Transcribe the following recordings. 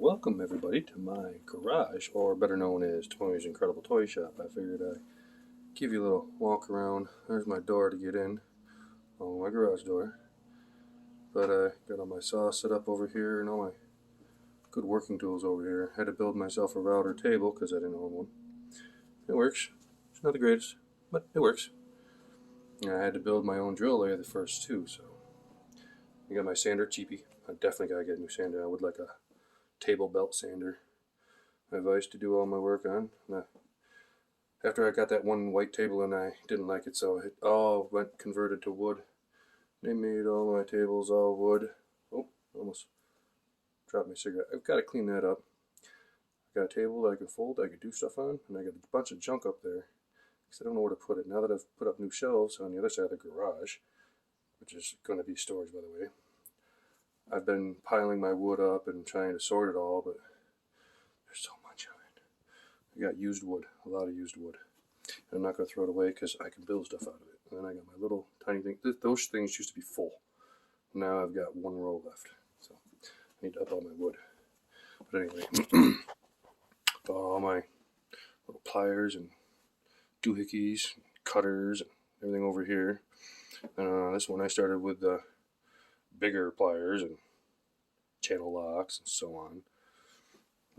Welcome everybody to my garage, or better known as Tony's Incredible Toy Shop. I figured I'd give you a little walk around. There's my door to get in, my garage door. But I got all my saws set up over here and all my good working tools over here. Had to build myself a router table because I didn't own one. It works. It's not the greatest, but it works. And I had to build my own drill lathe first too, so I got my sander cheapy. I definitely gotta get a new sander. I would like a table belt sander. My advice to do all my work on. After I got that one white table and I didn't like it, so it all went converted to wood. They made all my tables all wood. Oh, almost dropped my cigarette. I've got to clean that up. I got a table that I can fold, I can do stuff on, and I got a bunch of junk up there because I don't know where to put it. Now that I've put up new shelves on the other side of the garage, which is going to be storage by the way, I've been piling my wood up and trying to sort it all, but there's so much of it. I got used wood, a lot of used wood. And I'm not going to throw it away because I can build stuff out of it. And then I got my little tiny thing. Those things used to be full. Now I've got one row left. So I need to up all my wood. But anyway, all my little pliers and doohickeys, cutters, and everything over here. This one I started with the bigger pliers and channel locks and so on.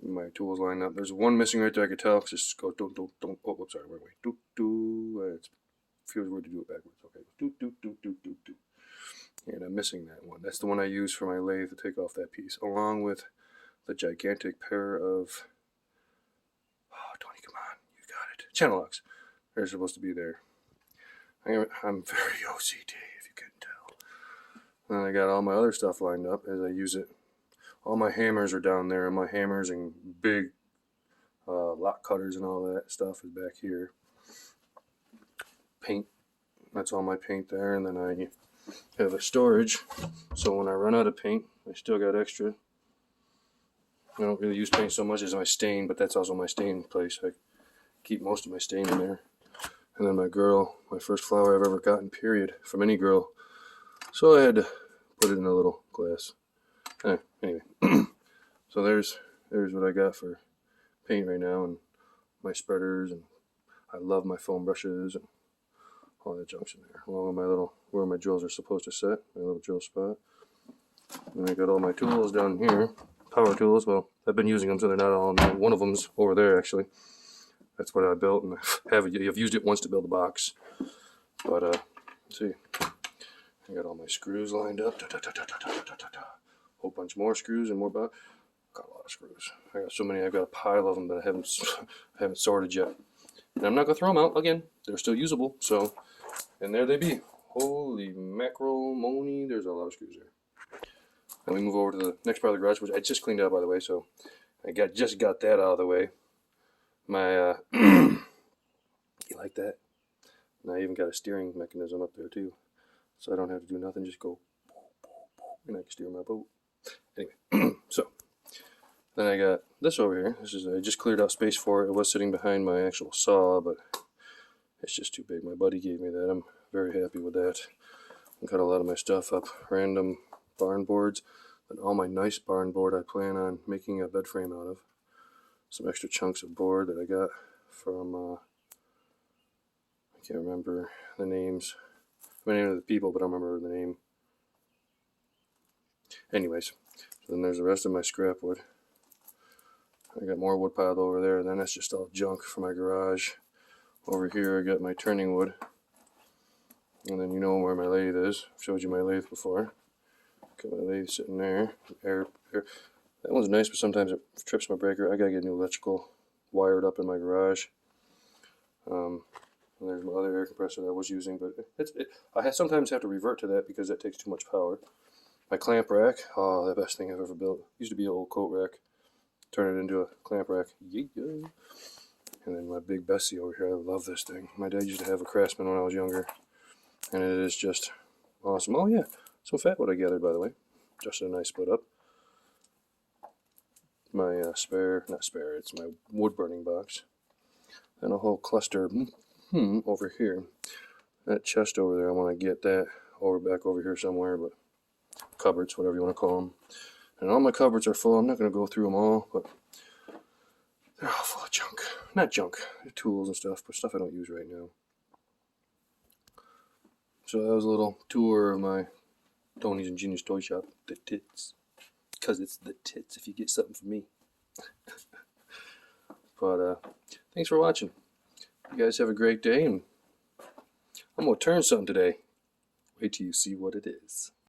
My tools lined up. There's one missing right there. I could tell. Just go don't. Oh, whoops, sorry. Wait. It feels weird to do it backwards. Okay. Do. And I'm missing that one. That's the one I use for my lathe to take off that piece, along with the gigantic pair of. Oh, Tony, come on, you got it. Channel locks. They're supposed to be there. I'm very OCD, if you can tell. And I got all my other stuff lined up as I use it. All my hammers are down there, and my hammers and big lock cutters and all that stuff is back here. Paint, that's all my paint there, and then I have a storage, so when I run out of paint, I still got extra. I don't really use paint so much as my stain, but that's also my stain place. I keep most of my stain in there. And then my girl, my first flower I've ever gotten, period, from any girl. So I had to put it in a little glass. Anyway, so there's what I got for paint right now, and my spreaders, and I love my foam brushes and all that junk's in there, along with my little where my drills are supposed to sit, my little drill spot. And I got all my tools down here, power tools. Well, I've been using them, so they're not all. One of them's over there actually. That's what I built, and I've used it once to build a box. But let's see, I got all my screws lined up. Whole bunch more screws and more got a lot of screws. I got so many. I've got a pile of them that I haven't sorted yet. And I'm not gonna throw them out again. They're still usable. So, and there they be. Holy macrimony! There's a lot of screws there. And we move over to the next part of the garage, which I just cleaned out by the way. So I just got that out of the way. My you like that? And I even got a steering mechanism up there too, so I don't have to do nothing. Just go, and I can steer my boat. Anyway, so then I got this over here. I just cleared out space for it. It was sitting behind my actual saw, but it's just too big. My buddy gave me that. I'm very happy with that. I cut a lot of my stuff up, random barn boards, and all my nice barn board I plan on making a bed frame out of. Some extra chunks of board that I got from I can't remember the names. The name of the people, but I don't remember the name. Anyways, so then there's the rest of my scrap wood. I got more wood piled over there, and then that's just all junk for my garage. Over here I got my turning wood. And then you know where my lathe is. I've showed you my lathe before. Got my lathe sitting there. Air. That one's nice, but sometimes it trips my breaker. I gotta get new electrical wired up in my garage. And there's my other air compressor that I was using, but I sometimes have to revert to that because that takes too much power. My clamp rack, oh, the best thing I've ever built. Used to be an old coat rack. Turn it into a clamp rack. Yeah. And then my big Bessie over here, I love this thing. My dad used to have a Craftsman when I was younger, and it is just awesome. Oh yeah, some fat wood I gathered, by the way. Just a nice split up. My it's my wood burning box. And a whole cluster over here. That chest over there, I want to get that back over here somewhere, but cupboards, whatever you want to call them. And all my cupboards are full. I'm not going to go through them all, but they're all full of junk. Not junk, tools and stuff, but stuff I don't use right now. So that was a little tour of my Tony's and Junior's toy shop, the T.I.T.S. Because it's the tits if you get something from me. But thanks for watching. You guys have a great day, and I'm going to turn something today. Wait till you see what it is.